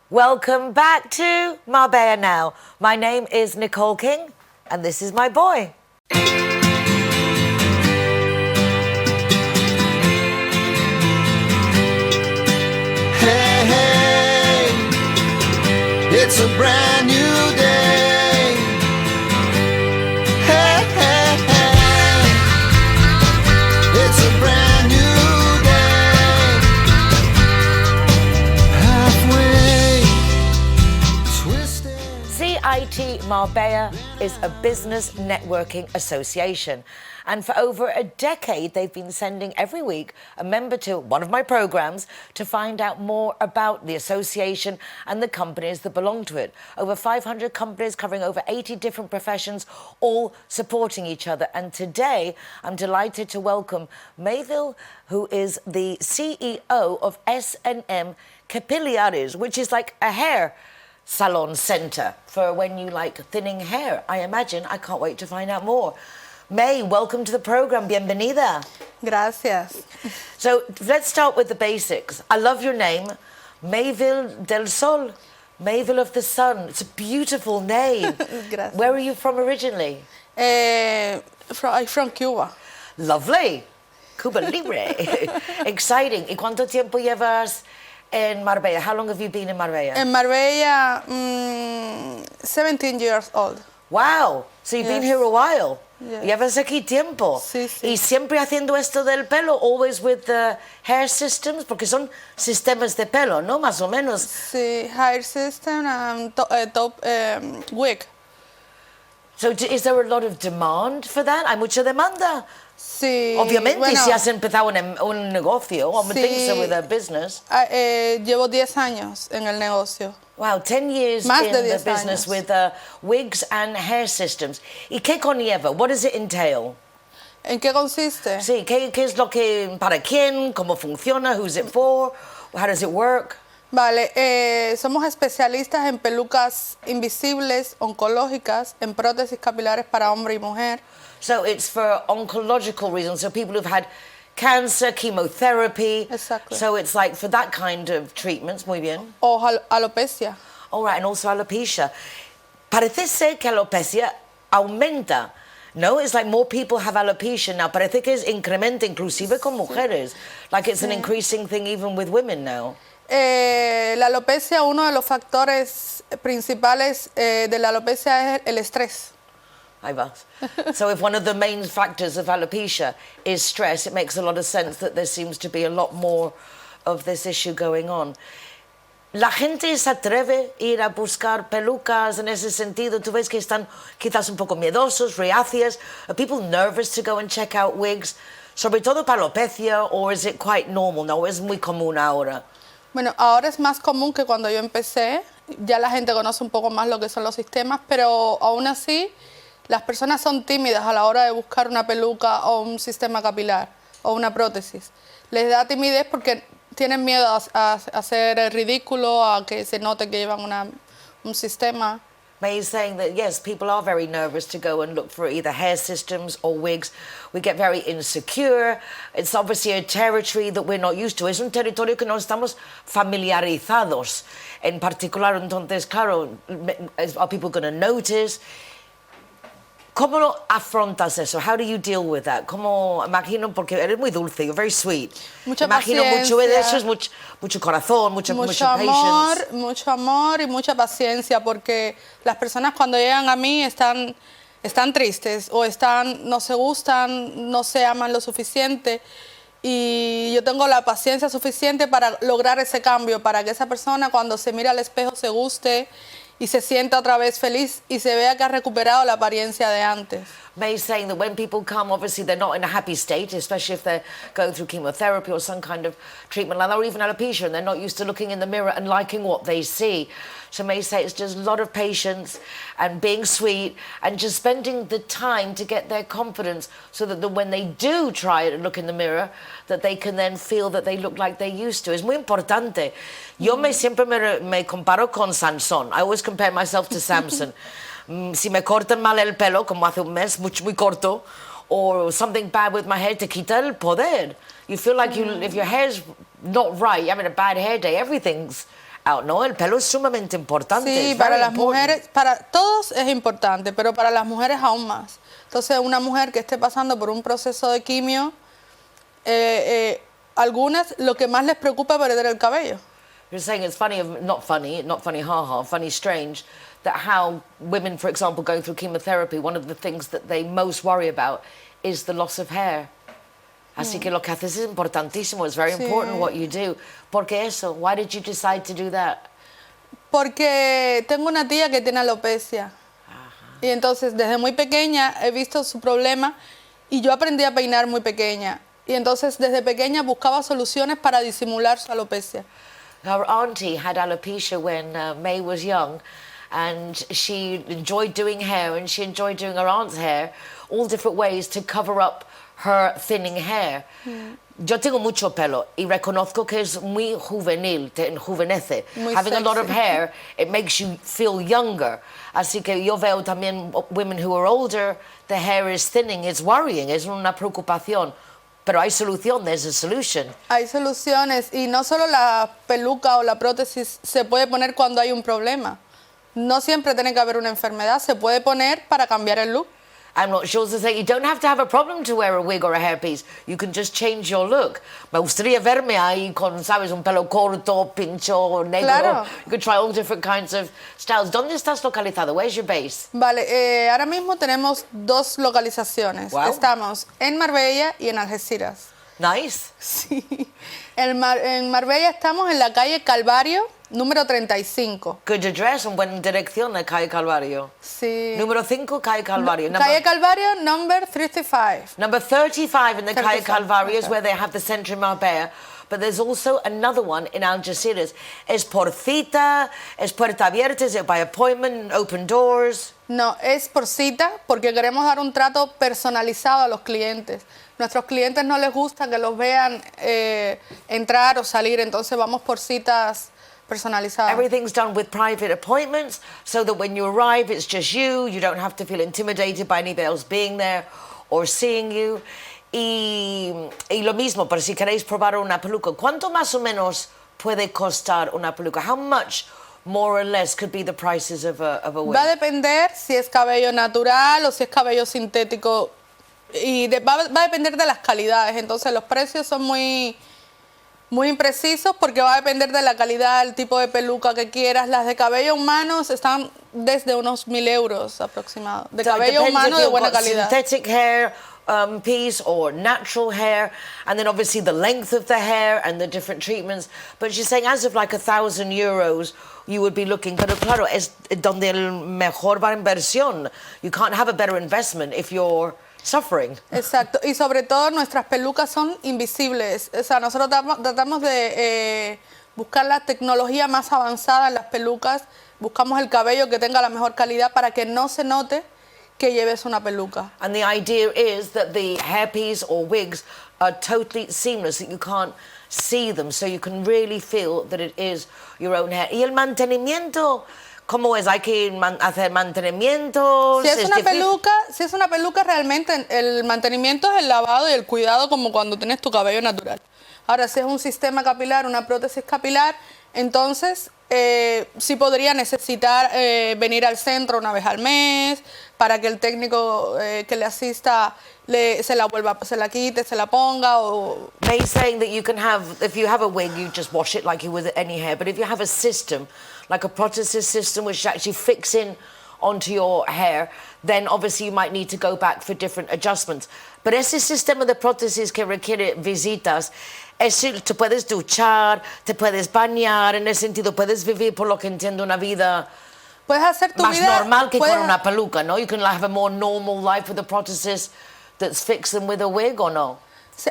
Welcome back to Marbella now. My name is Nicole King, and this is my boy. Hey, hey, it's a brand new day. Hey, hey, hey, it's a brand new day. Halfway twisted. CIT Marbella is a business networking association. And for over a decade, they've been sending every week a member to one of my programs to find out more about the association and the companies that belong to it. Over 500 companies covering over 80 different professions, all supporting each other. And today, I'm delighted to welcome Meyvil, who is the CEO of S&M Capilares, which is like a hair salon centre for when you like thinning hair. I imagine. I can't wait to find out more. May, welcome to the program. Bienvenida. Gracias. So let's start with the basics. I love your name, Meyvil del Sol, Meyvil of the Sun. It's a beautiful name. Gracias. Where are you from originally? I'm from Cuba. Lovely. Cuba Libre. Exciting. ¿Y cuánto tiempo llevas en Marbella? How long have you been in Marbella? In Marbella, 17 years old. Wow. So you've been here a while. Yes. Llevas aquí tiempo. Sí, sí. Y siempre haciendo esto del pelo, always with the hair systems, porque son sistemas de pelo, ¿no? Más o menos. Sí, hair system and top wig. So is there a lot of demand for that? ¿Hay mucha demanda? Sí. Obviamente, bueno, si has empezado un negocio, I would sí. think so with a business. Llevo 10 años en el negocio. Wow, 10 years Más in de the 10 business años. with wigs and hair systems. ¿Y qué conlleva? What does it entail? ¿En qué consiste? Sí, ¿qué es lo que, para quién, cómo funciona, who's it for, how does it work? Vale, somos especialistas en pelucas invisibles, oncológicas, en prótesis capilares para hombre y mujer. So it's for oncological reasons, so people who've had cancer, chemotherapy. Exactly. So it's like for that kind of treatments, muy bien. O alopecia. All right, and also alopecia. Parece ser que alopecia aumenta, no? It's like more people have alopecia now. Parece que es incrementa inclusive con mujeres. Like it's an increasing thing even with women now. La alopecia, uno de los factores principales de la alopecia es el estrés. Ahí vas. So if one of the main factors of alopecia is stress, it makes a lot of sense that there seems to be a lot more of this issue going on. La gente se atreve a ir a buscar pelucas en ese sentido. Tú ves que están quizás un poco miedosos, reacias. Are people nervous to go and check out wigs? Sobre todo para alopecia, or is it quite normal? No, es muy común ahora. Bueno, ahora es más común que cuando yo empecé. Ya la gente conoce un poco más lo que son los sistemas, pero aún así las personas son tímidas a la hora de buscar una peluca o un sistema capilar o una prótesis. Les da timidez porque tienen miedo a hacer el ridículo, a que se note que llevan un sistema. May is saying that, yes, people are very nervous to go and look for either hair systems or wigs. We get very insecure. It's obviously a territory that we're not used to. Es un territorio que no estamos familiarizados. En particular, entonces, claro, are people going to notice? ¿Cómo lo afrontas eso? How do you deal with that? ¿Cómo, imagino, porque eres muy dulce, you're very sweet. Mucha imagino paciencia. Mucho de eso es mucho corazón, mucho patience. Mucho amor y mucha paciencia, porque las personas cuando llegan a mí están tristes o no se gustan, no se aman lo suficiente. Y yo tengo la paciencia suficiente para lograr ese cambio, para que esa persona cuando se mira al espejo se guste y se sienta otra vez feliz y se vea que ha recuperado la apariencia de antes. May's saying that when people come, obviously they're not in a happy state, especially if they're going through chemotherapy or some kind of treatment like that, or even alopecia, and they're not used to looking in the mirror and liking what they see. So May say it's just a lot of patience and being sweet and just spending the time to get their confidence so that when they do try it and look in the mirror, that they can then feel that they look like they used to. Es muy importante. Yo siempre me comparo con Sansón. I always compare myself to Samson. Si me cortan mal el pelo, como hace un mes, muy corto, or something bad with my hair, te quita el poder. You feel like if your hair's not right, you're having a bad hair day, everything's out, ¿no? El pelo es sumamente importante. Sí, it's para very las important. mujeres, para todos es importante, pero para las mujeres aún más. Entonces, una mujer que esté pasando por un proceso de quimio, algunas lo que más les preocupa es perder el cabello. You're saying it's funny, not funny, ha, funny, strange, that how women, for example, going through chemotherapy, one of the things that they most worry about is the loss of hair. Así que lo que haces es importantísimo. It's very important what you do. ¿Por qué eso? Why did you decide to do that? Porque tengo una tía que tiene alopecia. Y entonces desde muy pequeña he visto su problema y yo aprendí a peinar muy pequeña. Y entonces desde pequeña buscaba soluciones para disimular su alopecia. Her auntie had alopecia when May was young, and she enjoyed doing hair, and she enjoyed doing her aunt's hair, all different ways to cover up her thinning hair. Yo tengo mucho pelo y reconozco que es muy juvenil, te enjuvenece. Muy Having a lot of sexy. hair, it makes you feel younger. Así que yo veo también women who are older, the hair is thinning, it's worrying, es una preocupación. Pero hay solución, there's a solution. Hay soluciones y no solo la peluca o la prótesis se puede poner cuando hay un problema. No siempre tiene que haber una enfermedad, se puede poner para cambiar el look. I'm not sure to say you don't have to have a problem to wear a wig or a hairpiece. You can just change your look. Me gustaría verme ahí con, ¿sabes? Un pelo corto, pincho, negro. Claro. You could try all different kinds of styles. ¿Dónde estás localizado? Where's your base? Vale, ahora mismo tenemos 2 localizaciones. Wow. Estamos en Marbella y en Algeciras. Nice. Sí. En Marbella estamos en la calle Calvario, número 35. Good address, una buena dirección de calle Calvario. Sí. Número 5, calle Calvario. Calle Calvario, number 35. Number 35 in the calle 35, Calvario is okay. where they have the CENTROS Marbella. But there's also another one in Algeciras. Es por cita, es puerta abierta, is it by appointment, open doors? No, es por cita porque queremos dar un trato personalizado a los clientes. Nuestros clientes no les gusta que los vean entrar o salir, entonces vamos por citas personalizadas. Everything's done with private appointments so that when you arrive it's just you don't have to feel intimidated by anybody else being there or seeing you. Y lo mismo, pero si queréis probar una peluca, ¿cuánto más o menos puede costar una peluca? How much more or less could be the prices of a wig? Va a depender si es cabello natural o si es cabello sintético y va a depender de las calidades, entonces los precios son muy imprecisos porque va a depender de la calidad, el tipo de peluca que quieras. Las de cabello humano están desde unos 1.000 euros aproximados, de So it cabello depends humano if de you've buena got calidad. synthetic hair piece or natural hair, and then obviously the length of the hair and the different treatments. But she's saying as of like €1,000 you would be looking, pero claro, es donde el mejor va inversión. You can't have a better investment if you're suffering. Exacto, y sobre todo nuestras pelucas son invisibles. O sea, nosotros tratamos de buscar la tecnología más avanzada en las pelucas, buscamos el cabello que tenga la mejor calidad para que no se note que lleves una peluca. And the idea is that the hairpiece or wigs are totally seamless, that you can't see them, so you can really feel that it is your own hair. ¿Y el mantenimiento? ¿Cómo es? ¿Hay que hacer mantenimiento? Si es una peluca, realmente el mantenimiento es el lavado y el cuidado como cuando tienes tu cabello natural. Ahora, si es un sistema capilar, una prótesis capilar, entonces sí podría necesitar venir al centro una vez al mes para que el técnico que le asista se la quite, se la ponga. O... May's saying that you can have, if you have a wig, you just wash it like you would any hair. But if you have a system, like a prótesis system, which actually fix in onto your hair, then obviously you might need to go back for different adjustments. Pero ese sistema de prótesis que requiere visitas, te puedes duchar, te puedes bañar, en ese sentido puedes vivir, por lo que entiendo, una vida puedes hacer tu más vida, normal que con una peluca, ¿no? You can have a more normal life with a prótesis that's fixed in with a wig, ¿o no?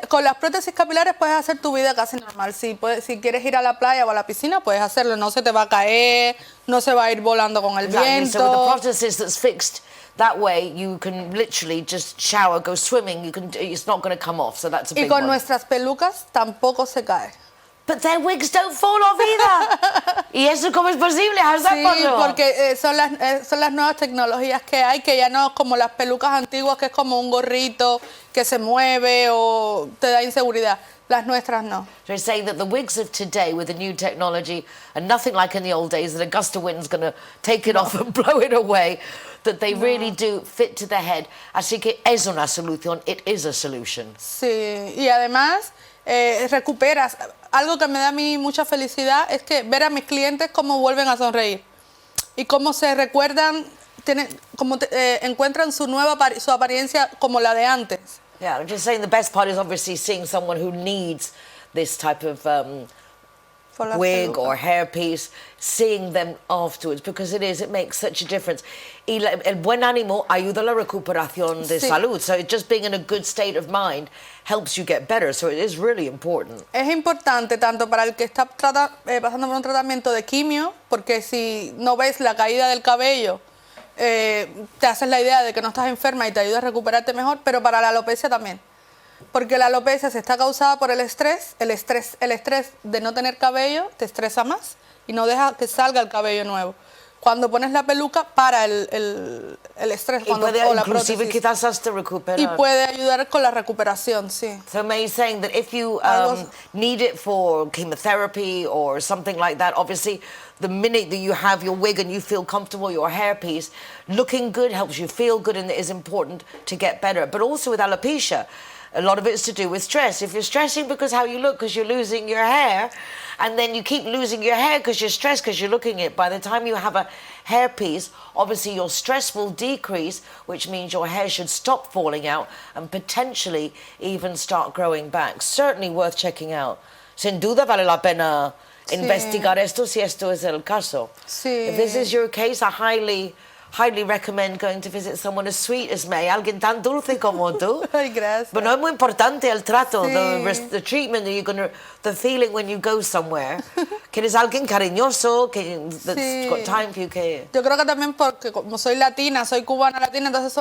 Con las prótesis capilares puedes hacer tu vida casi normal. Si quieres ir a la playa o a la piscina, puedes hacerlo. No se te va a caer, no se va a ir volando con el viento. So with the prótesis that's fixed that way, you can literally just shower, go swimming. It's not going to come off. So that's a big Y con one. nuestras pelucas tampoco se cae. But their wigs don't fall off either. ¿Y eso cómo es posible? How's that Sí, possible? porque son las nuevas tecnologías que hay, que ya no es como las pelucas antiguas, que es como un gorrito que se mueve o te da inseguridad. Las nuestras no. So you're saying that the wigs of today with the new technology are nothing like in the old days, that a gust of wind's going to take it off and blow it away, that they really do fit to the head. Así que es una solución, it is a solution. Sí, y además recuperas. Algo que me da a mí mucha felicidad es que ver a mis clientes cómo vuelven a sonreír y cómo se recuerdan, encuentran su apariencia como la de antes. Yeah, I'm just saying the best part is obviously seeing someone who needs this type of wig or hairpiece, seeing them afterwards, because it makes such a difference. Y el buen ánimo ayuda a la recuperación de salud. So just being in a good state of mind helps you get better. So it is really important. Es importante tanto para el que está pasando por un tratamiento de quimio, porque si no ves la caída del cabello, te haces la idea de que no estás enferma y te ayuda a recuperarte mejor, pero para la alopecia también. Porque la alopecia se está causada por el estrés de no tener cabello te estresa más y no deja que salga el cabello nuevo. Cuando pones la peluca, para el estrés Y puede o la inclusive prótesis. quizás hasta recuperar. Y puede ayudar con la recuperación, sí. So May is saying that if you need it for chemotherapy or something like that, obviously the minute that you have your wig and you feel comfortable, your hairpiece, looking good helps you feel good and it is important to get better. But also with alopecia, a lot of it is to do with stress. If you're stressing because how you look because you're losing your hair, and then you keep losing your hair because you're stressed because you're looking it, by the time you have a hairpiece, obviously your stress will decrease, which means your hair should stop falling out and potentially even start growing back. Certainly worth checking out. Sin duda vale la pena investigar esto si esto es el caso. Sí. If this is your case, I highly recommend going to visit someone as sweet as May, alguien tan dulce como tú. Ay, gracias. Pero es muy importante el trato, Sí. the treatment that the feeling when you go somewhere. Que eres alguien cariñoso, that's got time for you. Yo creo que también porque como soy latina, soy cubana latina, entonces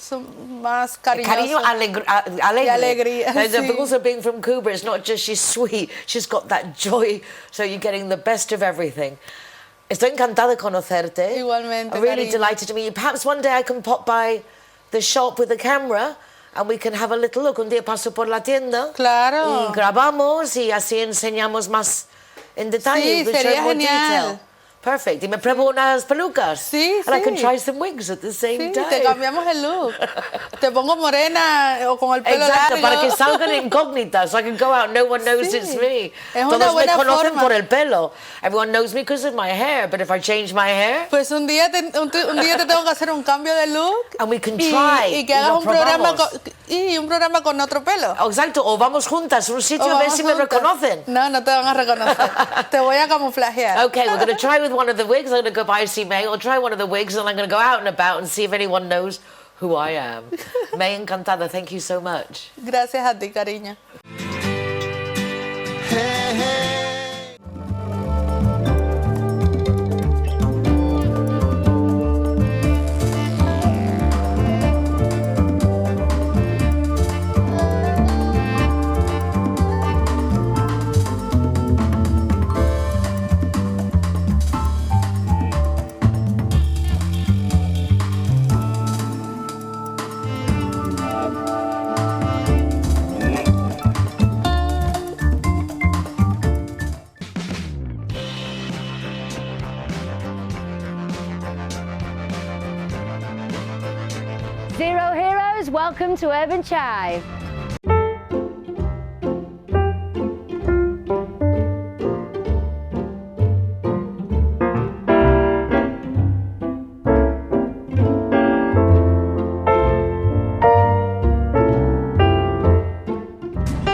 son más cariñosos. Cariño alegre. Y alegría, sí. Also being from Cuba, it's not just she's sweet, she's got that joy, so you're getting the best of everything. Estoy encantada de conocerte. Igualmente, I'm really cariño. delighted to meet you. Perhaps one day I can pop by the shop with the camera and we can have a little look. Un día paso por la tienda. Claro. Y grabamos y así enseñamos más en detalle. Sí, We share sería more genial. detail. Perfect. Y me pruebo unas pelucas. Sí, And I can sí. try some wigs at the same Sí, time. te cambiamos el look. Te pongo morena o con el pelo Exacto, largo. para que salgan incógnitas. So I can go out, no one knows Sí. it's me. Es una Todos me buena conocen forma. por el pelo. Everyone knows me because of my hair, but if I change my hair, Pues un día te tengo que hacer un cambio de look and we can try. y que y hagas lo un programa probamos. un programa con otro pelo. Exacto, o vamos juntas a un sitio O a ver vamos si me juntas. reconocen. No, no te van a reconocer. Te voy a camuflajear. Okay, we're going to try with one of the wigs. I'm going to go by see May. I'll try one of the wigs and I'm going to go out and about and see if anyone knows who I am. May, encantada. Thank you so much. Gracias a ti, cariño. Hey, hey. Zero Heroes, welcome to Urban Chive.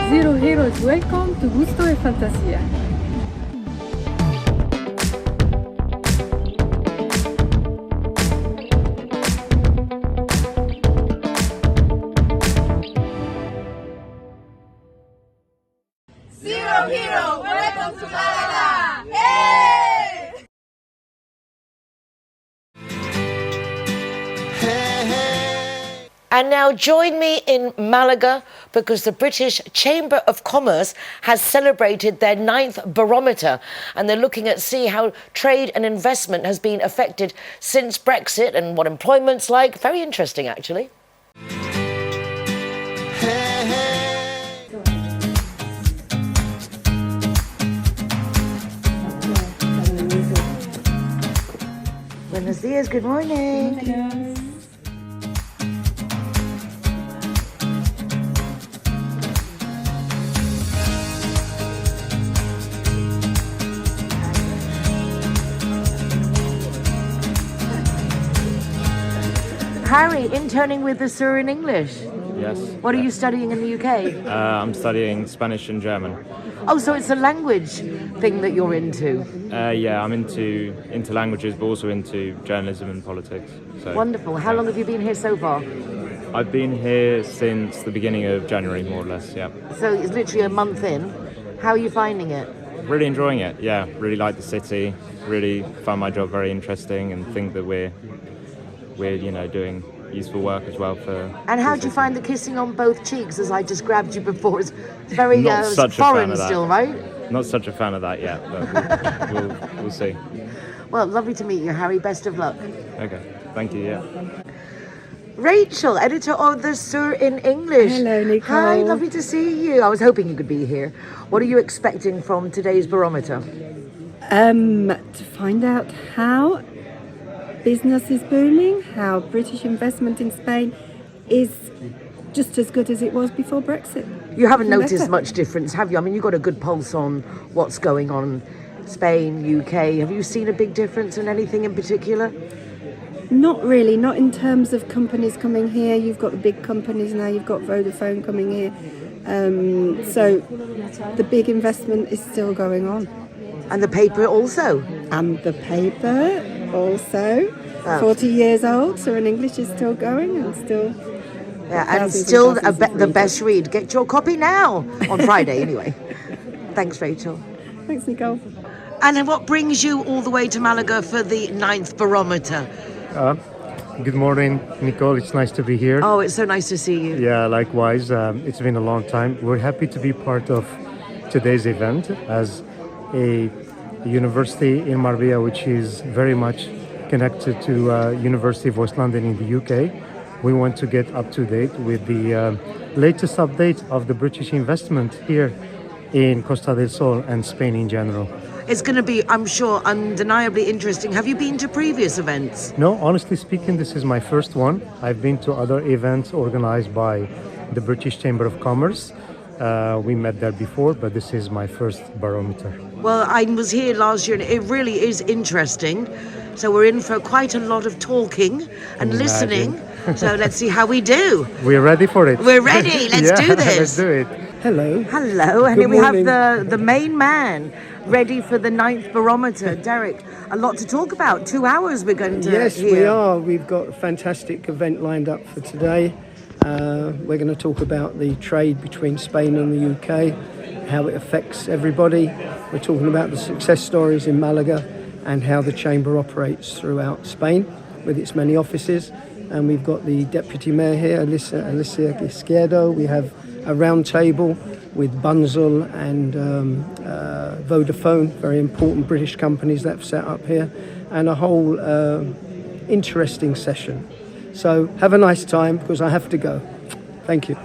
Zero Heroes, welcome to Gusto de Fantasía. And now join me in Malaga because the British Chamber of Commerce has celebrated their 9th barometer, and they're looking at see how trade and investment has been affected since Brexit and what employment's like. Very interesting, actually. Buenos dias, good morning. Harry, interning with the Sir in English. Yes. What are you studying in the UK? I'm studying Spanish and German. Oh, so it's a language thing that you're into. Yeah, I'm into languages, but also into journalism and politics. So, Wonderful. How long have you been here so far? I've been here since the beginning of January, more or less. Yeah. So it's literally a month in. How are you finding it? Really enjoying it. Yeah, really like the city. Really found my job very interesting, and think that we're doing useful work as well for. And how do you find the kissing on both cheeks, as I just grabbed you before? It's very Not such a foreign fan of that. still, right? Not such a fan of that yet, but we'll see. Well, lovely to meet you, Harry. Best of luck. Okay, thank you. Yeah. Rachel, editor of the Sir in English. Hello, Nicole. Hi, lovely to see you. I was hoping you could be here. What are you expecting from today's barometer? To find out how business is booming, how British investment in Spain is just as good as it was before Brexit. You haven't Better. noticed much difference, have you? I mean, you've got a good pulse on what's going on Spain, UK. Have you seen a big difference in anything in particular? Not really, not in terms of companies coming here. You've got the big companies now, you've got Vodafone coming here. So the big investment is still going on. And the paper also. And the paper also, 40 years old, so in English is still going and still... Yeah, and thousands still thousands of the readers. best read. Get your copy now on Friday, anyway. Thanks, Rachel. Thanks, Nicole. And what brings you all the way to Malaga for the 9th barometer? Good morning, Nicole. It's nice to be here. Oh, it's so nice to see you. Yeah, likewise. It's been a long time. We're happy to be part of today's event as a university in Marbella, which is very much connected to University of West London in the UK. We want to get up to date with the latest update of the British investment here in Costa del Sol and Spain in general. It's going to be, I'm sure, undeniably interesting. Have you been to previous events? No, honestly speaking, this is my first one. I've been to other events organized by the British Chamber of Commerce. We met there before, but this is my first barometer. Well, I was here last year and it really is interesting. So we're in for quite a lot of talking and listening. So let's see how we do. We're ready for it. We're ready. Let's do this. Let's do it. Hello. Hello, and Good here we have morning. the main man ready for the 9th barometer. Derek, a lot to talk about. 2 hours we're going to Yes, hear. we are. We've got a fantastic event lined up for today. We're going to talk about the trade between Spain and the UK, how it affects everybody. We're talking about the success stories in Malaga and how the Chamber operates throughout Spain with its many offices. And we've got the Deputy Mayor here, Alicia Izquierdo. We have a round table with Bunzl and Vodafone, very important British companies that have set up here, and a whole interesting session. So have a nice time because I have to go. Thank you.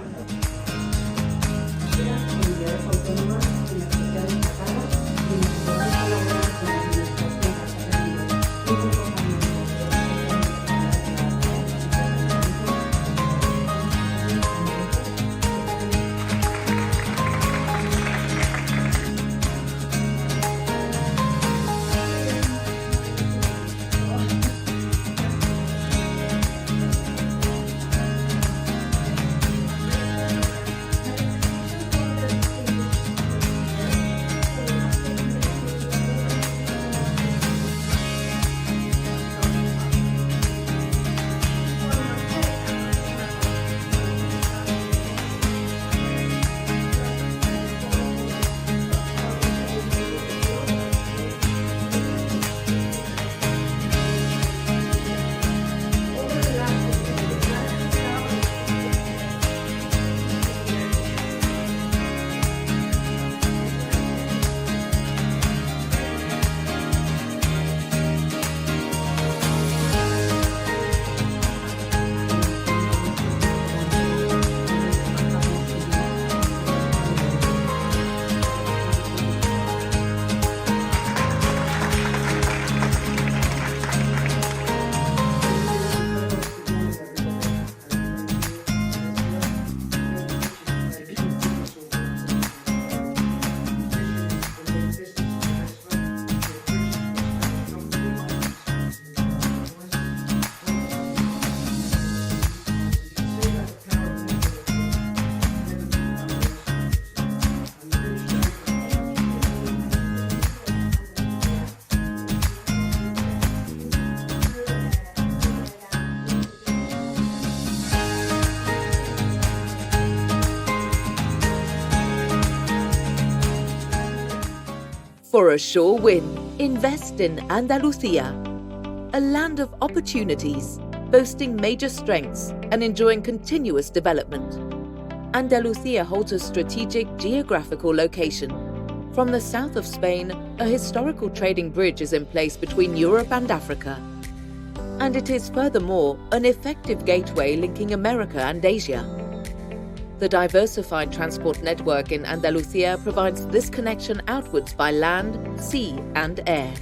For a sure win, invest in Andalusia, a land of opportunities, boasting major strengths and enjoying continuous development. Andalusia holds a strategic geographical location. From the south of Spain, a historical trading bridge is in place between Europe and Africa. And it is furthermore an effective gateway linking America and Asia. The diversified transport network in Andalusia provides this connection outwards by land, sea and air,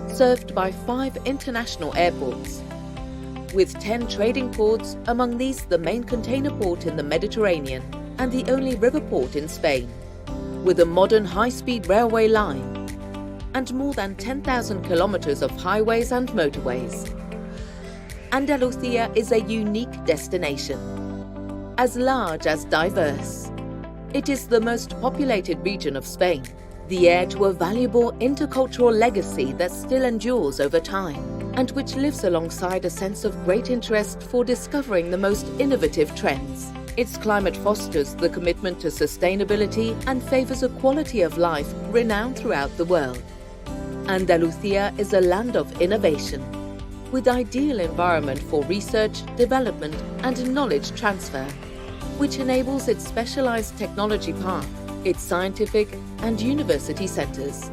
served by 5 international airports. With 10 trading ports, among these the main container port in the Mediterranean and the only river port in Spain, with a modern high-speed railway line and more than 10,000 kilometers of highways and motorways. Andalusia is a unique destination, as large as diverse. It is the most populated region of Spain, the heir to a valuable intercultural legacy that still endures over time, and which lives alongside a sense of great interest for discovering the most innovative trends. Its climate fosters the commitment to sustainability and favours a quality of life renowned throughout the world. Andalusia is a land of innovation, with ideal environment for research, development and knowledge transfer, which enables its specialised technology path, its scientific and university centres.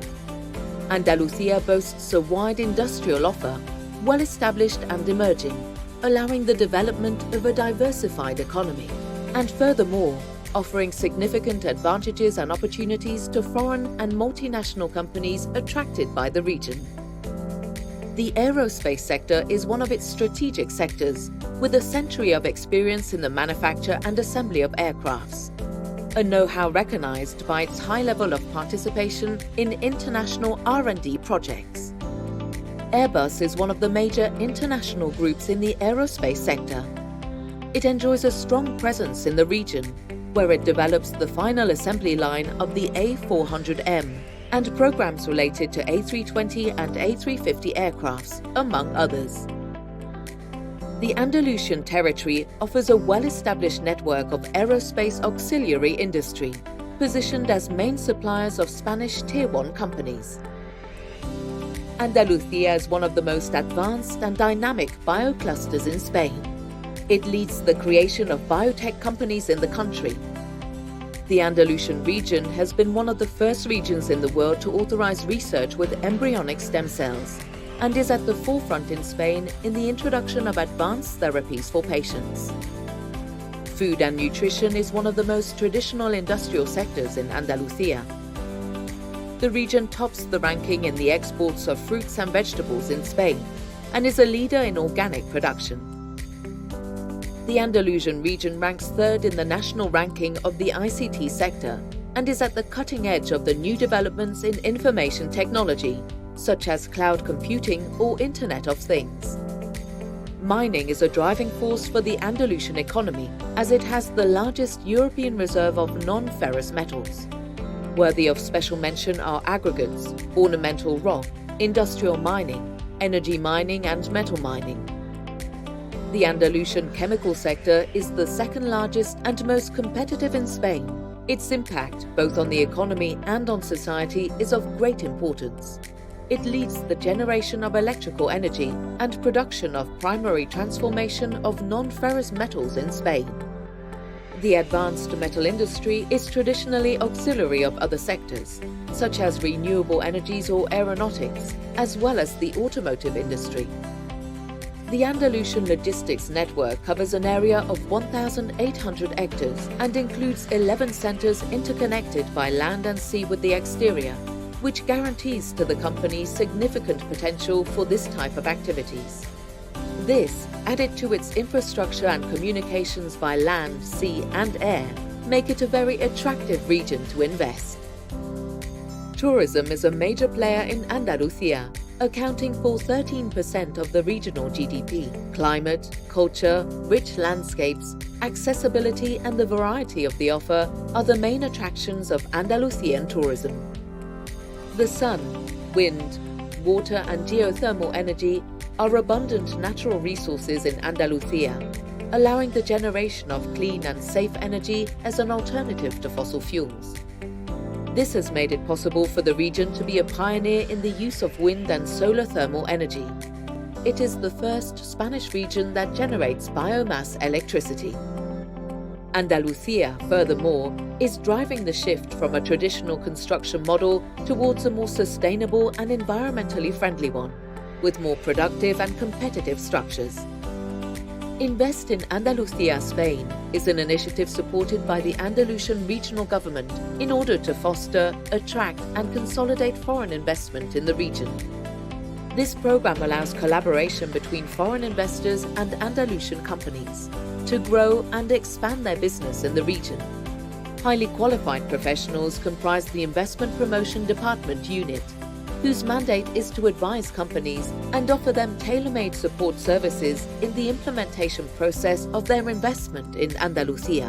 Andalusia boasts a wide industrial offer, well established and emerging, allowing the development of a diversified economy, and furthermore, offering significant advantages and opportunities to foreign and multinational companies attracted by the region. The aerospace sector is one of its strategic sectors, with a century of experience in the manufacture and assembly of aircrafts, a know-how recognised by its high level of participation in international R&D projects. Airbus is one of the major international groups in the aerospace sector. It enjoys a strong presence in the region, where it develops the final assembly line of the A400M and programs related to A320 and A350 aircrafts, among others. The Andalusian territory offers a well-established network of aerospace auxiliary industry, positioned as main suppliers of Spanish Tier 1 companies. Andalusia is one of the most advanced and dynamic bioclusters in Spain. It leads the creation of biotech companies in the country. The Andalusian region has been one of the first regions in the world to authorize research with embryonic stem cells and is at the forefront in Spain in the introduction of advanced therapies for patients. Food and nutrition is one of the most traditional industrial sectors in Andalusia. The region tops the ranking in the exports of fruits and vegetables in Spain and is a leader in organic production. The Andalusian region ranks 3rd in the national ranking of the ICT sector and is at the cutting edge of the new developments in information technology, such as cloud computing or Internet of Things. Mining is a driving force for the Andalusian economy, as it has the largest European reserve of non-ferrous metals. Worthy of special mention are aggregates, ornamental rock, industrial mining, energy mining and metal mining. The Andalusian chemical sector is the 2nd largest and most competitive in Spain. Its impact, both on the economy and on society, is of great importance. It leads the generation of electrical energy and production of primary transformation of non-ferrous metals in Spain. The advanced metal industry is traditionally auxiliary of other sectors, such as renewable energies or aeronautics, as well as the automotive industry. The Andalusian logistics network covers an area of 1,800 hectares and includes 11 centres interconnected by land and sea with the exterior, which guarantees to the company significant potential for this type of activities. This, added to its infrastructure and communications by land, sea and air, make it a very attractive region to invest. Tourism is a major player in Andalusia, accounting for 13% of the regional GDP. Climate, culture, rich landscapes, accessibility and the variety of the offer are the main attractions of Andalusian tourism. The sun, wind, water and geothermal energy are abundant natural resources in Andalusia, allowing the generation of clean and safe energy as an alternative to fossil fuels. This has made it possible for the region to be a pioneer in the use of wind and solar thermal energy. It is the first Spanish region that generates biomass electricity. Andalusia, furthermore, is driving the shift from a traditional construction model towards a more sustainable and environmentally friendly one, with more productive and competitive structures. Invest in Andalusia, Spain is an initiative supported by the Andalusian regional government in order to foster, attract and consolidate foreign investment in the region. This program allows collaboration between foreign investors and Andalusian companies to grow and expand their business in the region. Highly qualified professionals comprise the Investment Promotion Department unit, whose mandate is to advise companies and offer them tailor-made support services in the implementation process of their investment in Andalusia.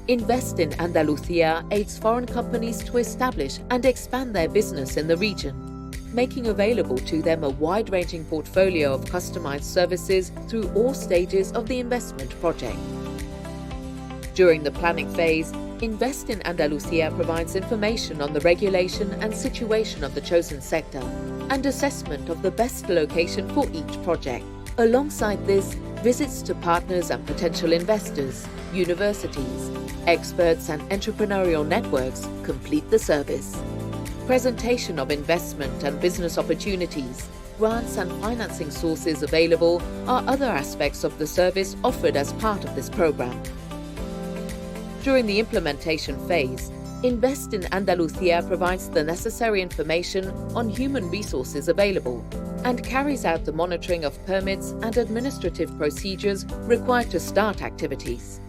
Invest in Andalusia aids foreign companies to establish and expand their business in the region, making available to them a wide-ranging portfolio of customized services through all stages of the investment project. During the planning phase, Invest in Andalusia provides information on the regulation and situation of the chosen sector and assessment of the best location for each project. Alongside this, visits to partners and potential investors, universities, experts and entrepreneurial networks complete the service. Presentation of investment and business opportunities, grants and financing sources available are other aspects of the service offered as part of this program. During the implementation phase, Invest in Andalusia provides the necessary information on human resources available and carries out the monitoring of permits and administrative procedures required to start activities.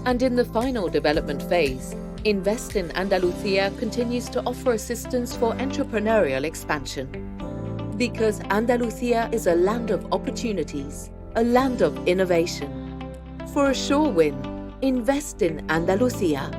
And in the final development phase, Invest in Andalusia continues to offer assistance for entrepreneurial expansion. Because Andalusia is a land of opportunities, a land of innovation. For a sure win, invest in Andalusia.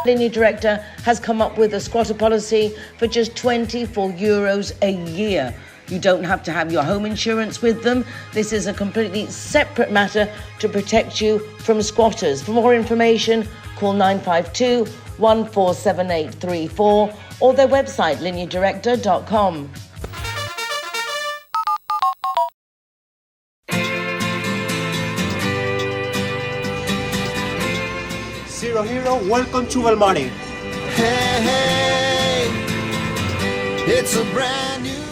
Linear Directa has come up with a squatter policy for just €24 a year. You don't have to have your home insurance with them. This is a completely separate matter to protect you from squatters. For more information, call 952 147834 or their website, lineardirecta.com. Hero, welcome to Valentine. Hey, hey, it's a brand new.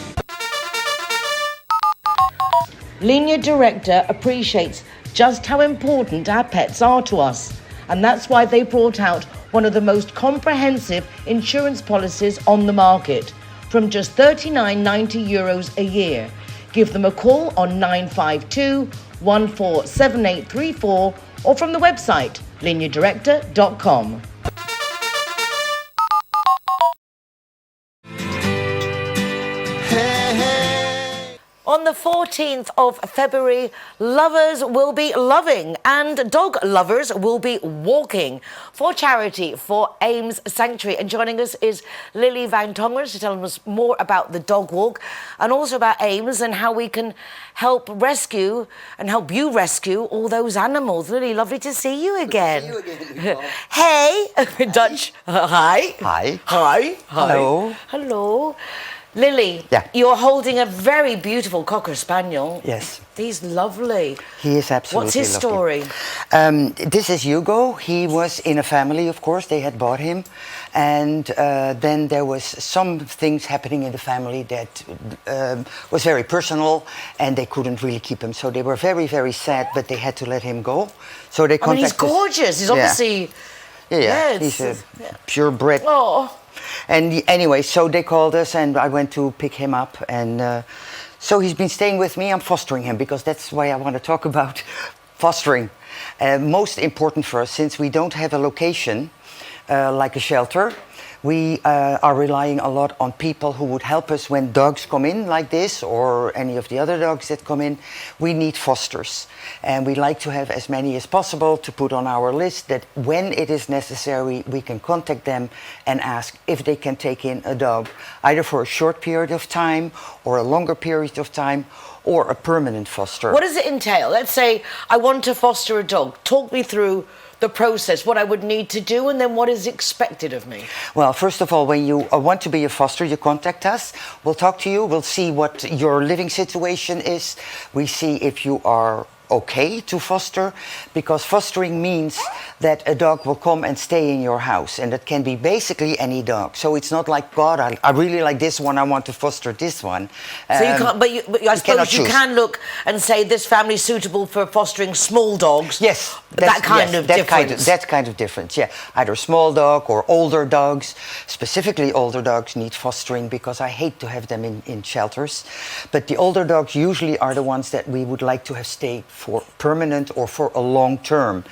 Linear Directa appreciates just how important our pets are to us, and that's why they brought out one of the most comprehensive insurance policies on the market from just €39.90 a year. Give them a call on 952 147834 or from the website lineardirecta.com. On the 14th of February, lovers will be loving and dog lovers will be walking for charity for AIMS Sanctuary. And joining us is Lily van Tongeren to tell us more about the dog walk and also about AIMS and how we can help rescue and help you rescue all those animals. Lily, lovely to see you again. Good to see you again, Nicole. Hey, Dutch. Hi. Hi. Hi. Hello. Hello. Lily, Yeah. you're holding a very beautiful Cocker Spaniel. Yes. He's lovely. He is absolutely What's his lovely. story? This is Hugo. He was in a family, of course. They had bought him. And then there was some things happening in the family that was very personal, and they couldn't really keep him. So they were very, very sad, but they had to let him go. So they contacted... he's gorgeous. He's obviously... Yeah, he's a purebred. Oh. And anyway, so they called us, and I went to pick him up, and so he's been staying with me. I'm fostering him because that's why I want to talk about fostering. Most important for us, since we don't have a location like a shelter, we are relying a lot on people who would help us when dogs come in like this, or any of the other dogs that come in. We need fosters, and we like to have as many as possible to put on our list, that when it is necessary we can contact them and ask if they can take in a dog, either for a short period of time or a longer period of time, or a permanent foster. What does it entail? Let's say I want to foster a dog. Talk me through the process, what I would need to do, and then what is expected of me. Well, first of all, when you want to be a foster, you contact us. We'll talk to you. We'll see what your living situation is. We see if you are okay to foster, because fostering means that a dog will come and stay in your house, and that can be basically any dog. So it's not like, God, I really like this one, I want to foster this one. So you can't, but I suppose you can look and say this family is suitable for fostering small dogs. Yes, that kind of difference. That kind of difference, yeah. Either small dog or older dogs. Specifically, older dogs need fostering, because I hate to have them in shelters. But the older dogs usually are the ones that we would like to have stay for permanent or for a long term.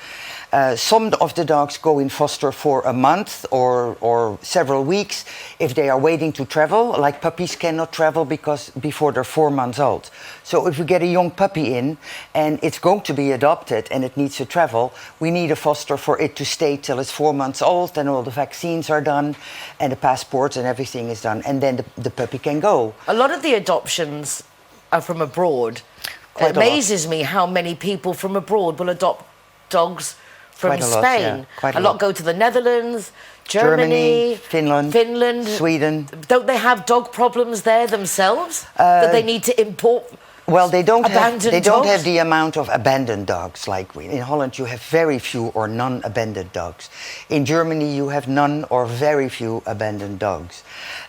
Some of the dogs go in foster for a month or several weeks if they are waiting to travel. Like puppies cannot travel before they're 4 months old. So if we get a young puppy in and it's going to be adopted and it needs to travel, we need a foster for it to stay till it's 4 months old, and all the vaccines are done and the passports and everything is done, and then the puppy can go. A lot of the adoptions are from abroad. It amazes me how many people from abroad will adopt dogs from Spain. A lot go to the Netherlands, Germany, Finland, Sweden. Don't they have dog problems there themselves that they need to import? Well, they don't dogs? have the amount of abandoned dogs like we. In Holland, you have very few or none abandoned dogs. In Germany, you have none or very few abandoned dogs.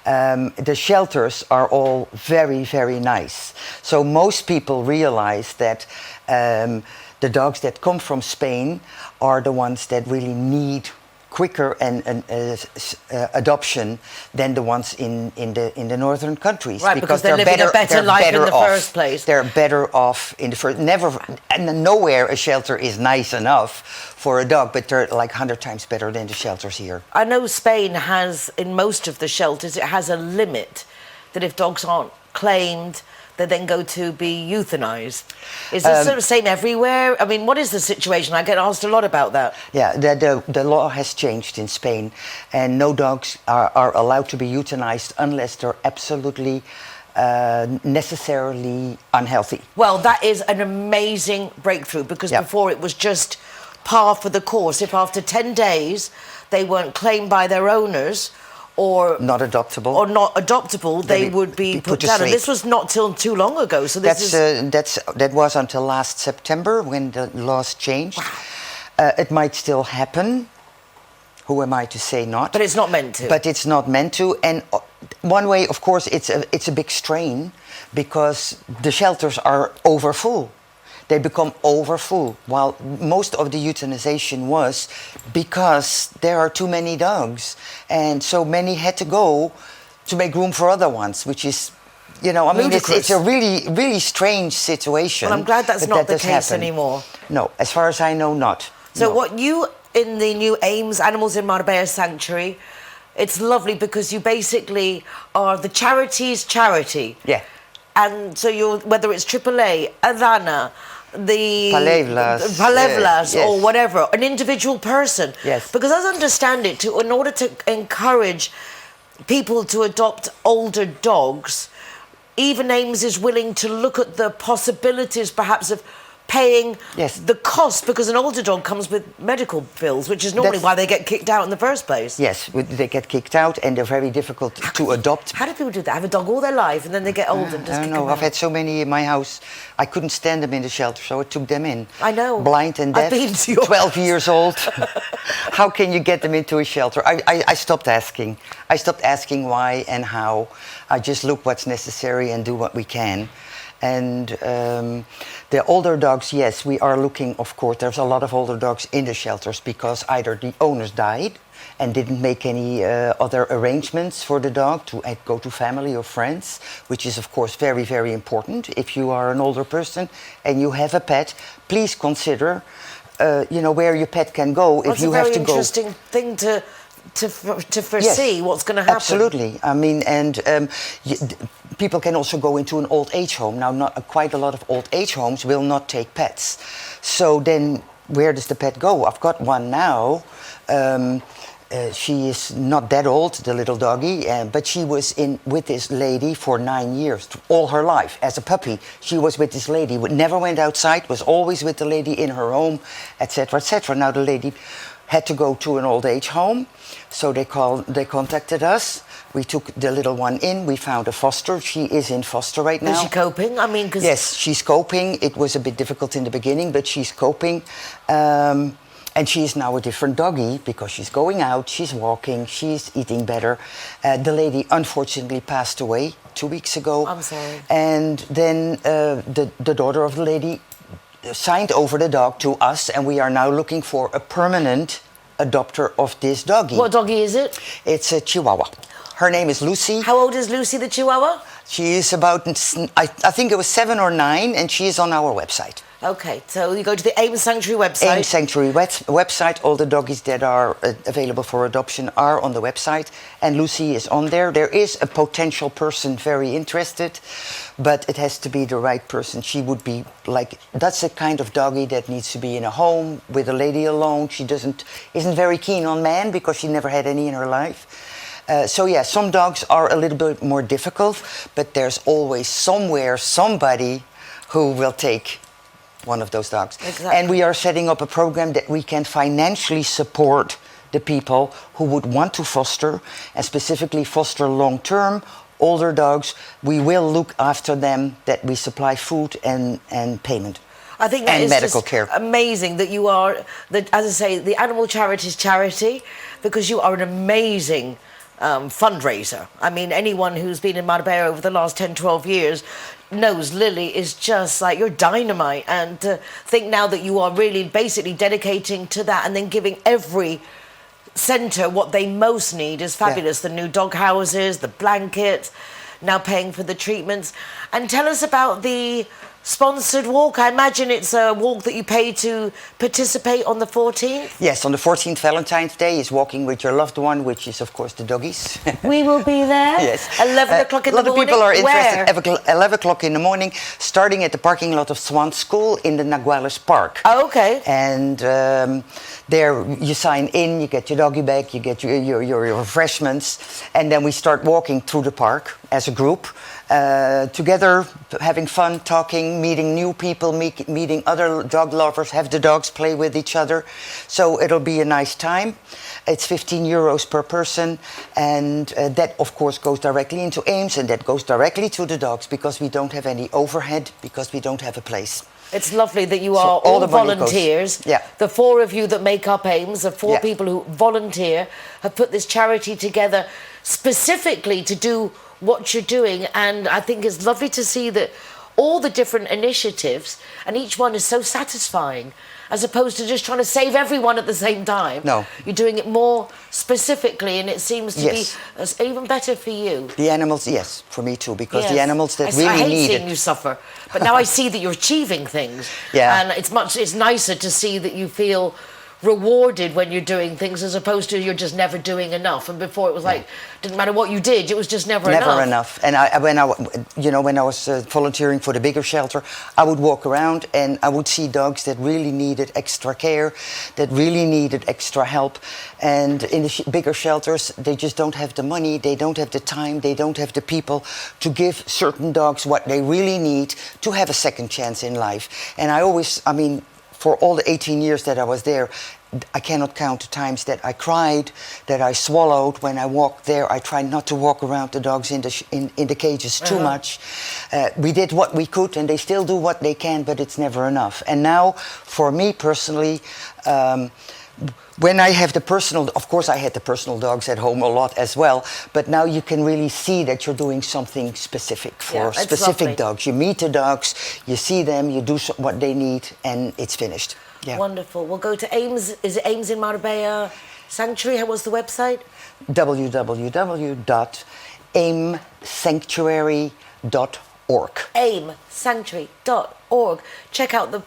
The shelters are all very, very nice. So most people realize that the dogs that come from Spain are the ones that really need quicker and adoption than the ones in the northern countries, right? Because they're living a better life in the first place. They're better off in the first. Nowhere a shelter is nice enough for a dog, but they're like 100 times better than the shelters here. I know Spain has, in most of the shelters, it has a limit that if dogs aren't claimed, they then go to be euthanized. Is this sort of same everywhere? I mean, what is the situation? I get asked a lot about that. Yeah, the law has changed in Spain, and no dogs are allowed to be euthanized unless they're absolutely necessarily unhealthy. Well, that is an amazing breakthrough, because before it was just par for the course. If after 10 days they weren't claimed by their owners, or not adoptable, they would be put down. And this was not till too long ago. So that was until last September when the laws changed. Wow. It might still happen. Who am I to say not? But it's not meant to. But it's not meant to. And one way, of course, it's a big strain, because the shelters are overfull. They become overfull, while most of the euthanization was because there are too many dogs, and so many had to go to make room for other ones, which is, you know, I mean, it's a really, really strange situation. Well, I'm glad that's not the case anymore. No, as far as I know, not. So what you, in the new AIMS Animals in Marbella Sanctuary, it's lovely because you basically are the charity's charity. Yeah. And so you're, whether it's AAA, Adana, the Palevlas, or whatever, an individual person. Yes. Because as I understand it, in order to encourage people to adopt older dogs, even AIMS is willing to look at the possibilities perhaps of paying Yes. the cost, because an older dog comes with medical bills, which is normally why they get kicked out in the first place. Yes, they get kicked out and they're very difficult to adopt. How do people do that? Have a dog all their life and then they get old and just I don't kick know. them I've out? had so many in my house. I couldn't stand them in the shelter, so I took them in. I know. Blind and I've deaf, been to your 12 years old. How can you get them into a shelter? I stopped asking. I stopped asking why and how. I just look what's necessary and do what we can. And the older dogs, yes, we are looking, of course, there's a lot of older dogs in the shelters because either the owners died and didn't make any other arrangements for the dog to go to family or friends, which is, of course, very, very important. If you are an older person and you have a pet, please consider, where your pet can go if you have to go. That's a very interesting thing to foresee what's going to happen. Absolutely. I mean, and people can also go into an old age home. Now, quite a lot of old age homes will not take pets. So then where does the pet go? I've got one now. She is not that old, the little doggy, but she was with this lady for 9 years, all her life. As a puppy, she was with this lady, never went outside, was always with the lady in her home, etc., etc. Now the lady had to go to an old age home, so they contacted us. We took the little one in. We found a foster. She is in foster right now. Is she coping? I mean, because yes, she's coping. It was a bit difficult in the beginning, but she's coping. And she is now a different doggy because she's going out, she's walking, she's eating better. The lady unfortunately passed away 2 weeks ago. I'm sorry. And then the daughter of the lady signed over the dog to us, and we are now looking for a permanent adopter of this doggy. What doggy is it? It's a Chihuahua. Her name is Lucy. How old is Lucy the Chihuahua? She is about, I think it was 7 or 9, and she is on our website. Okay, so you go to the AIM Sanctuary website. AIM Sanctuary website. All the doggies that are available for adoption are on the website, and Lucy is on there. There is a potential person very interested, but it has to be the right person. She would be that's the kind of doggy that needs to be in a home with a lady alone. She isn't very keen on men because she never had any in her life. So yeah, some dogs are a little bit more difficult, but there's always somebody who will take one of those dogs. Exactly. And we are setting up a program that we can financially support the people who would want to foster, and specifically foster long-term older dogs. We will look after them, that we supply food and payment. I think that and is medical just care. Amazing that you are, as I say, the Animal Charities charity, because you are an amazing fundraiser. I mean, anyone who's been in Marbella over the last 10, 12 years knows Lily is just like, you're dynamite. And to think now that you are really basically dedicating to that and then giving every centre what they most need is fabulous. Yeah. The new dog houses, the blankets, now paying for the treatments. And tell us about the sponsored walk. I imagine it's a walk that you pay to participate on the 14th? Yes, on the 14th, Valentine's Day, is walking with your loved one, which is, of course, the doggies. We will be there. Yes. 11 o'clock in the morning. A lot of people are interested. Where? 11 o'clock in the morning, starting at the parking lot of Swans School in the Nagüelles Park. Oh, okay. And there you sign in, you get your doggy bag, you get your refreshments, and then we start walking through the park as a group. Together, having fun, talking, meeting new people, meeting other dog lovers, have the dogs play with each other. So it'll be a nice time. It's 15 euros per person, and that, of course, goes directly into AIMS, and that goes directly to the dogs, because we don't have any overhead, because we don't have a place. It's lovely that you are all volunteers. Yeah. The 4 of you that make up AIMS, the 4 people who volunteer, have put this charity together specifically to do what you're doing. And I think it's lovely to see that all the different initiatives, and each one is so satisfying, as opposed to just trying to save everyone at the same time. No. You're doing it more specifically, and it seems to be even better for you. The animals, yes, for me too, because the animals that really need it. I hate seeing you suffer, but now I see that you're achieving things. Yeah. And it's nicer to see that you feel rewarded when you're doing things, as opposed to you're just never doing enough. And before it was like, didn't matter what you did, it was just never enough. Never enough. And when I was volunteering for the bigger shelter, I would walk around and I would see dogs that really needed extra care, that really needed extra help. And in the bigger shelters, they just don't have the money, they don't have the time, they don't have the people to give certain dogs what they really need to have a second chance in life. And for all the 18 years that I was there, I cannot count the times that I cried, that I swallowed when I walked there. I tried not to walk around the dogs in the cages too much. We did what we could, and they still do what they can, but it's never enough. And now, for me personally, when I have of course I had the personal dogs at home a lot as well, but now you can really see that you're doing something specific for specific dogs. You meet the dogs, you see them, you do what they need, and it's finished. Yeah. Wonderful. We'll go to AIMS. Is it AIMS in Marbella Sanctuary? What's the website? www.aimsanctuary.org. aimsanctuary.org. Check out the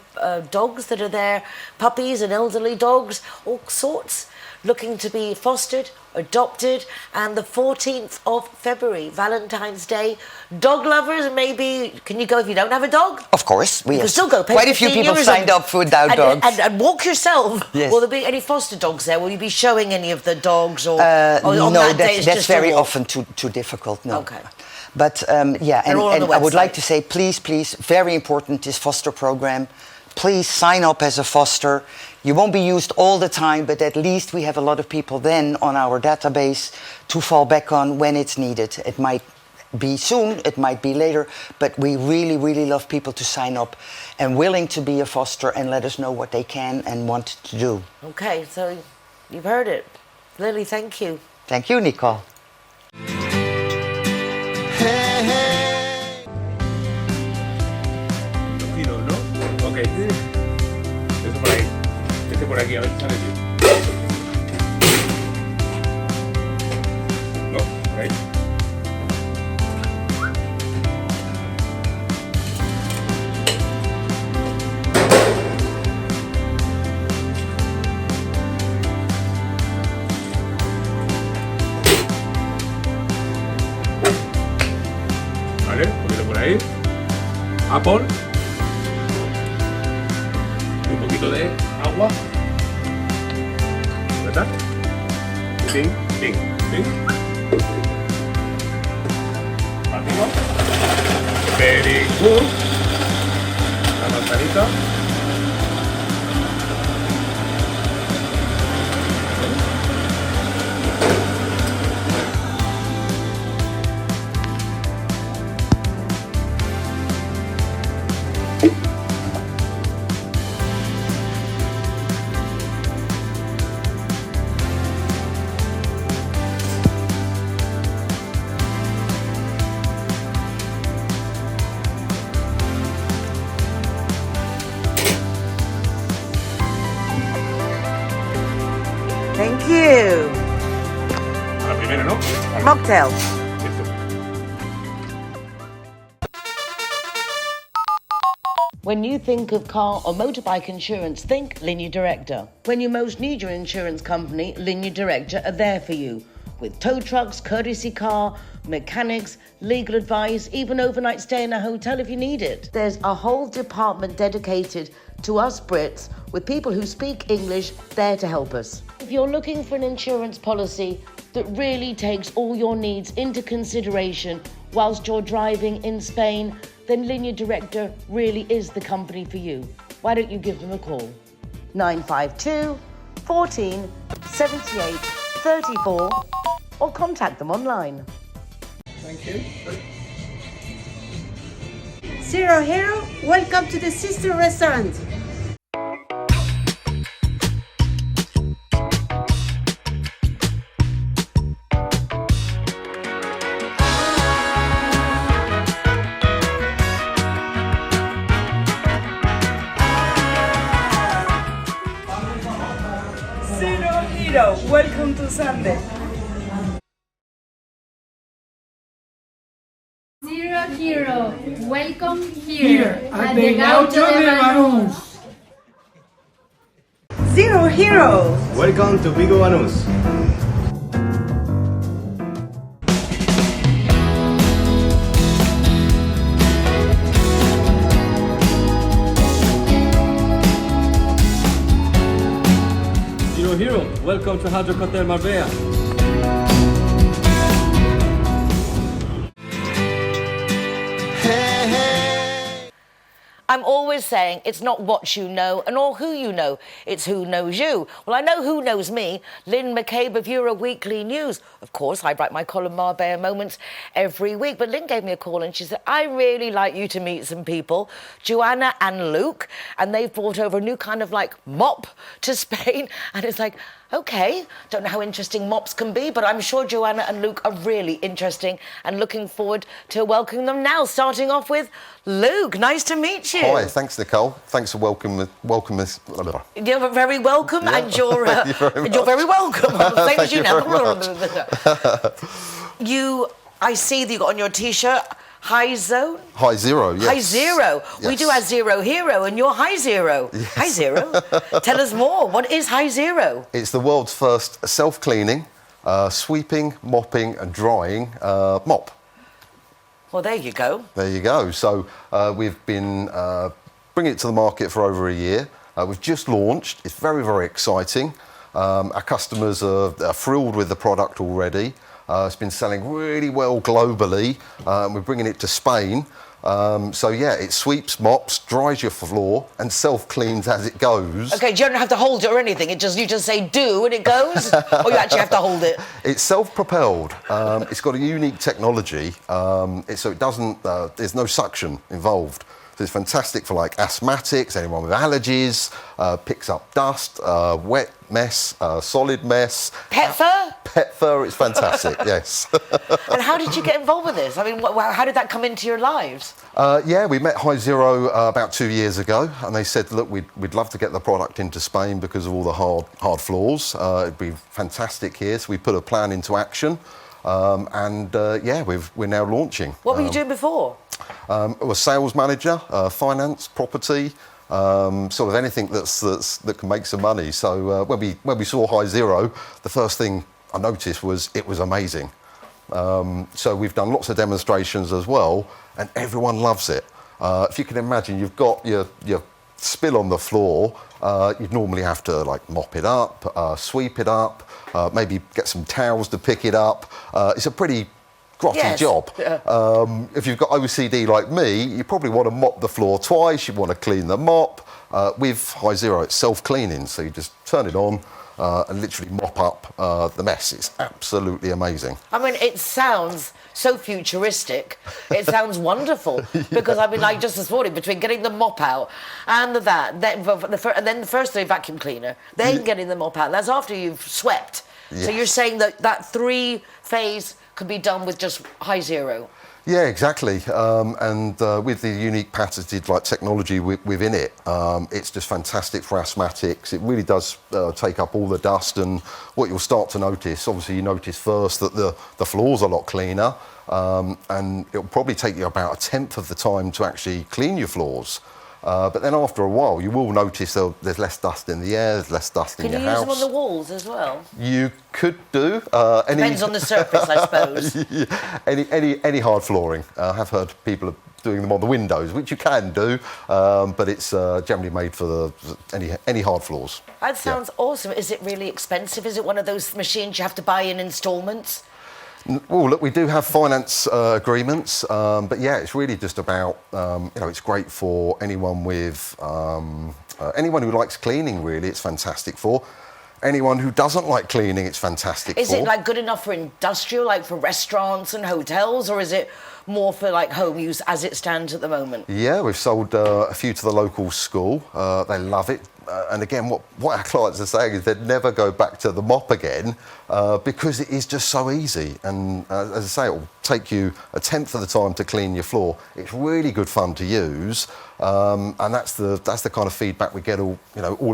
dogs that are there, puppies and elderly dogs, all sorts, looking to be fostered, adopted. And the 14th of February, Valentine's Day, dog lovers, maybe, can you go if you don't have a dog? Of course. You can still go. Pay quite a few people signed up without dogs. And walk yourself. Yes. Will there be any foster dogs there? Will you be showing any of the dogs? Or no, that's just very often too difficult. No. Okay. But and I would like to say, please, very important, this foster program. Please sign up as a foster. You won't be used all the time, but at least we have a lot of people then on our database to fall back on when it's needed. It might be soon, it might be later, but we really, really love people to sign up and willing to be a foster and let us know what they can and want to do. Okay, so you've heard it. Lily, thank you. Thank you, Nicole. Ok. Eso por ahí. Este por aquí, a ver si sale bien. No, por ahí. Vale, un poquito por ahí. Apple. Un poquito de agua, ¿verdad? Ping, ping, ping. Partido. Very good. La manzanita. Thank you. A la primera, ¿no? Vale. Mocktail. Listo. When you think of car or motorbike insurance, think Linea Directa. When you most need your insurance company, Linea Directa are there for you. With tow trucks, courtesy car, mechanics, legal advice, even overnight stay in a hotel if you need it. There's a whole department dedicated to us Brits with people who speak English there to help us. If you're looking for an insurance policy that really takes all your needs into consideration whilst you're driving in Spain, then Linea Directa really is the company for you. Why don't you give them a call? 952 14 78 34 or contact them online. Thank you. Zero Hero, welcome to the sister restaurant. Zero Hero, welcome to Sunday. Zero Hero, welcome here At the Gaucho de Banús. Zero Hero. Welcome to Vigo Banús. Zero Hero, welcome to RTV Marbella. I'm always saying it's not what you know and or who you know, it's who knows you. Well, I know who knows me, Lynn McCabe of Euro Weekly News. Of course, I write my column Marbella Moments every week, but Lynn gave me a call and she said, I really like you to meet some people, Joanna and Luke, and they've brought over a new kind of like mop to Spain, and it's like, okay, don't know how interesting mops can be, but I'm sure Joanna and Luke are really interesting and looking forward to welcoming them now, starting off with Luke. Nice to meet you. Hi, thanks, Nicole. Thanks for welcoming us. You're very welcome, Yeah. and you're very welcome. Same as you now. I see that you got on your T-shirt, Hizero. Hizero, yes. Hizero. Yes. We do have Zero Hero, and you're Hizero. Yes. Hizero. Tell us more. What is Hizero? It's the world's first self-cleaning, sweeping, mopping and drying mop. Well, there you go. There you go. So we've been bringing it to the market for over a year. We've just launched. It's very, very exciting. Our customers are thrilled with the product already. It's been selling really well globally. We're bringing it to Spain. So yeah, it sweeps, mops, dries your floor and self-cleans as it goes. Okay, you don't have to hold it or anything. You just say do and it goes? Or you actually have to hold it? It's self-propelled. It's got a unique technology. So it doesn't, there's no suction involved. So it's fantastic for like asthmatics, anyone with allergies, picks up dust, wet mess, solid mess. Pet fur? Pet fur, it's fantastic, yes. And how did you get involved with this? I mean, how did that come into your lives? Yeah, we met Hizero about 2 years ago, and they said, look, we'd love to get the product into Spain because of all the hard floors. It'd be fantastic here, so we put a plan into action. Yeah, we're now launching. What were you doing before? I was sales manager, finance, property, sort of anything that can make some money. So when we saw Hizero, the first thing I noticed was it was amazing. So we've done lots of demonstrations as well, and everyone loves it. If you can imagine, you've got your spill on the floor. You'd normally have to like mop it up, sweep it up, maybe get some towels to pick it up. It's a pretty grotty job. Yeah. If you've got OCD like me, you probably want to mop the floor twice, you want to clean the mop. With Hizero, it's self-cleaning, so you just turn it on and literally mop up the mess. It's absolutely amazing. I mean, it sounds so futuristic. It sounds wonderful. Because, I mean, like just this morning, between getting the mop out and and then first the vacuum cleaner, then getting the mop out. That's after you've swept. Yes. So you're saying that three-phase could be done with just Hizero? Yeah, exactly. With the unique patented technology within it, it's just fantastic for asthmatics. It really does take up all the dust, and what you'll start to notice, obviously you notice first that the floor's a lot cleaner, and it'll probably take you about 1/10 of the time to actually clean your floors. But then after a while, you will notice there's less dust in the air, there's less dust in your house. Can you use them on the walls as well? You could do. Depends on the surface, I suppose. Any hard flooring. I have heard people doing them on the windows, which you can do, but it's generally made for any hard floors. That sounds awesome. Is it really expensive? Is it one of those machines you have to buy in instalments? Well, look, we do have finance agreements, but yeah, it's really just about, it's great for anyone with, anyone who likes cleaning, really, it's fantastic for. Anyone who doesn't like cleaning, it's fantastic for. Is it good enough for industrial, for restaurants and hotels, or is it more for home use as it stands at the moment? Yeah, we've sold a few to the local school. They love it. And again, what our clients are saying is they'd never go back to the mop again because it is just so easy. And as I say, it will take you 1/10 of the time to clean your floor. It's really good fun to use, and that's the kind of feedback we get all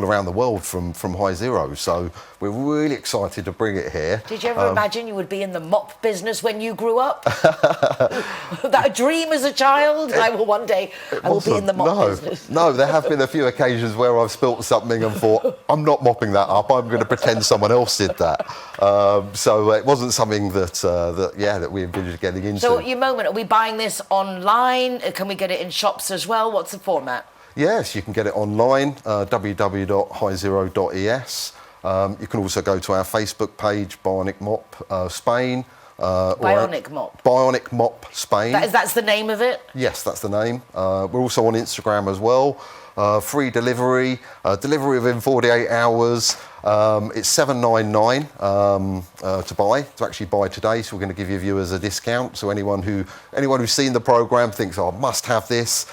around the world from Hizero. So we're really excited to bring it here. Did you ever imagine you would be in the mop business when you grew up? That a dream as a child? I will one day, I will be in the mop business. No, there have been a few occasions where I've spilt something and thought, I'm not mopping that up, I'm going to pretend someone else did that. So it wasn't something that we envisaged getting into. So at your moment, are we buying this online? Can we get it in shops as well? What's the format? Yes, you can get it online, www.hizero.es. You can also go to our Facebook page, BIONIC MOP Spain. BIONIC MOP? BIONIC MOP Spain. That's the name of it? Yes, that's the name. We're also on Instagram as well. Free delivery, delivery within 48 hours. It's $7.99 to actually buy today. So we're going to give you viewers a discount. So anyone who's seen the programme thinks, oh, I must have this.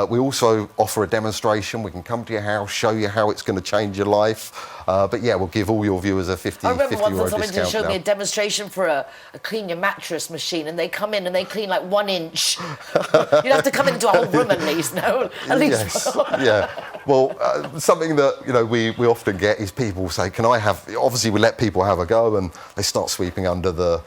We also offer a demonstration. We can come to your house, show you how it's going to change your life. But yeah, we'll give all your viewers a €50 I remember once discount someone showed now. me a demonstration for a clean your mattress machine, and they come in and they clean like 1 inch. You'd have to come into a whole room at least, no? At least. Yes, yeah. Well, something that we often get is people say, can I have, obviously we let people have a go, and they start sweeping under the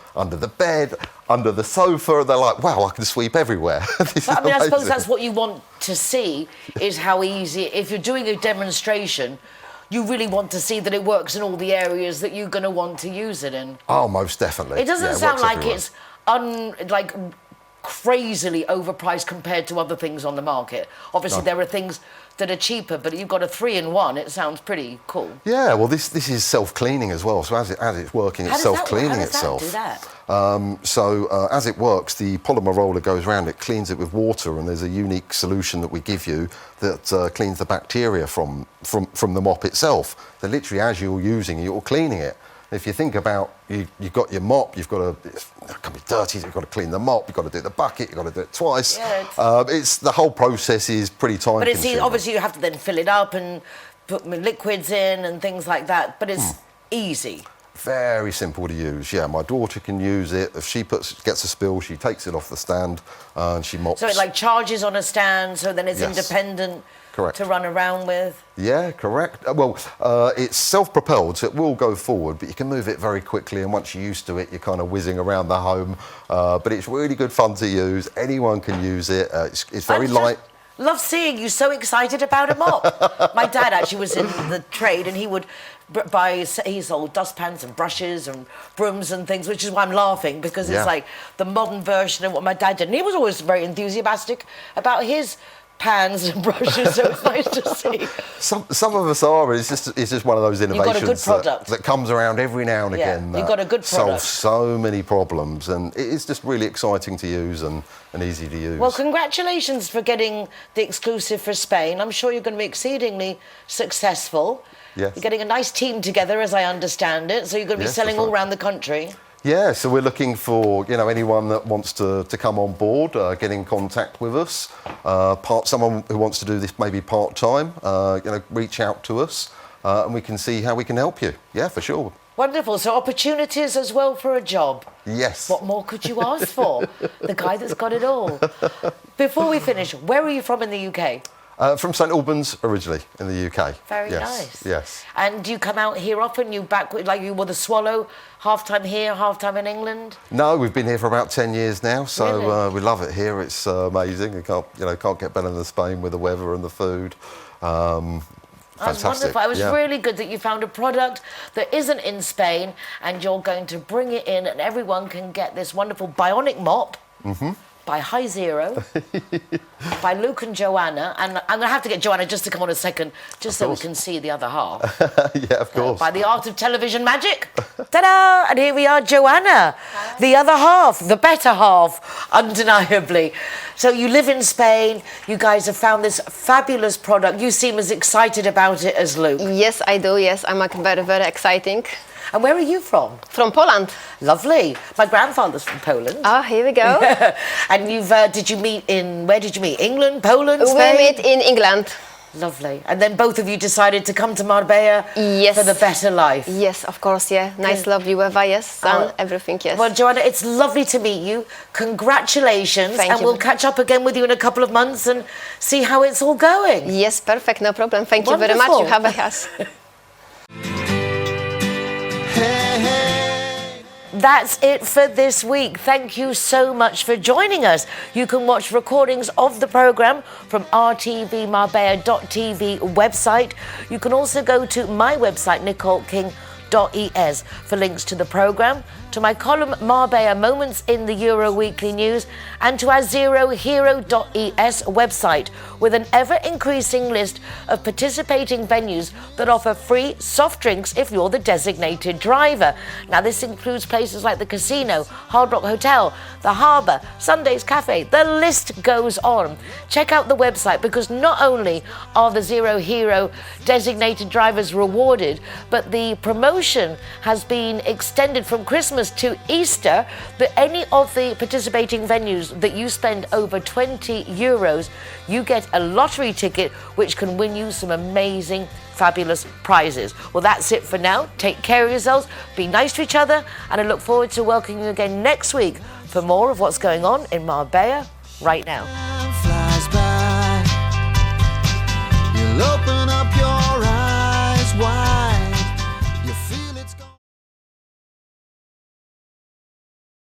bed, under the sofa, and they're like, wow, I can sweep everywhere. But, I mean, I suppose that's what you want to see, is how easy, if you're doing a demonstration, you really want to see that it works in all the areas that you're going to want to use it in. Oh, most definitely. It doesn't sound like it's crazily overpriced compared to other things on the market. Obviously, there are things that are cheaper, but you've got a 3-in-1. It sounds pretty cool. Yeah, well, this is self-cleaning as well. So as it's working, it's self-cleaning itself. How does that do that? So as it works, the polymer roller goes around, it cleans it with water, and there's a unique solution that we give you that cleans the bacteria from the mop itself. So literally, as you're using it, you're cleaning it. If you think about, you've got your mop, it can be dirty, you've got to clean the mop, you've got to do the bucket, you've got to do it twice. Yeah, the whole process is pretty time consuming. But obviously you have to then fill it up and put liquids in and things like that, but it's easy. Very simple to use, yeah. My daughter can use it. If she gets a spill, she takes it off the stand and she mops. So it charges on a stand, so then it's independent. Correct. To run around with? Yeah, correct. Well, it's self-propelled, so it will go forward, but you can move it very quickly, and once you're used to it, you're kind of whizzing around the home. But it's really good fun to use. Anyone can use it. It's very light. Love seeing you so excited about a mop. My dad actually was in the trade, and he would he sold dustpans and brushes and brooms and things, which is why I'm laughing, because it's like the modern version of what my dad did. And he was always very enthusiastic about his pans and brushes, so it's nice to see. Some of us are. It's just one of those innovations that comes around every now and again. You've got a good product. Solves so many problems, and it's just really exciting to use and easy to use. Well, congratulations for getting the exclusive for Spain. I'm sure you're going to be exceedingly successful. Yes. You're getting a nice team together, as I understand it, so you're going to be selling all around the country. Yeah, so we're looking for anyone that wants to come on board, get in contact with us. Someone who wants to do this maybe part-time, reach out to us and we can see how we can help you. Yeah, for sure. Wonderful. So opportunities as well for a job. Yes. What more could you ask for? The guy that's got it all. Before we finish, where are you from in the UK? From St Albans originally, in the UK. Very nice. Yes. And do you come out here often? You you were the Swallow, half-time here, half-time in England? No, we've been here for about 10 years now, so we love it here. It's amazing. You can't get better than Spain with the weather and the food. That's wonderful. It was really good that you found a product that isn't in Spain, and you're going to bring it in, and everyone can get this wonderful bionic mop. By Hizero, by Luke and Joanna, and I'm going to have to get Joanna just to come on a second, just so we can see the other half. Yeah, of course. By the art of television magic. Ta-da! And here we are, Joanna, the other half, the better half, undeniably. So you live in Spain, you guys have found this fabulous product. You seem as excited about it as Luke. Yes, I do, yes. I'm very, very exciting. And where are you from? From Poland. Lovely. My grandfather's from Poland. Ah, here we go. And where did you meet? England, Poland, Spain? We met in England. Lovely. And then both of you decided to come to Marbella for the better life. Yes, of course, yeah. Nice, lovely weather, yes, and everything, yes. Well, Joanna, it's lovely to meet you. Congratulations. Thank you. We'll catch up again with you in a couple of months and see how it's all going. Yes, perfect, no problem. Thank you very much. You have a house. that's it for this week. Thank you so much for joining us. You can watch recordings of the programme from RTV Marbella.tv website. You can also go to my website, NicoleKing.es, for links to the programme, to my column Marbella Moments in the Euro Weekly News, and to our zerohero.es website, with an ever-increasing list of participating venues that offer free soft drinks if you're the designated driver. Now, this includes places like the Casino, Hard Rock Hotel, the Harbour, Sunday's Cafe. The list goes on. Check out the website, because not only are the Zero Hero designated drivers rewarded, but the promotion has been extended from Christmas to Easter, that any of the participating venues that you spend over €20, you get a lottery ticket which can win you some amazing, fabulous prizes. Well, that's it for now. Take care of yourselves, be nice to each other, and I look forward to welcoming you again next week for more of what's going on in Marbella right now. Flies by. You'll open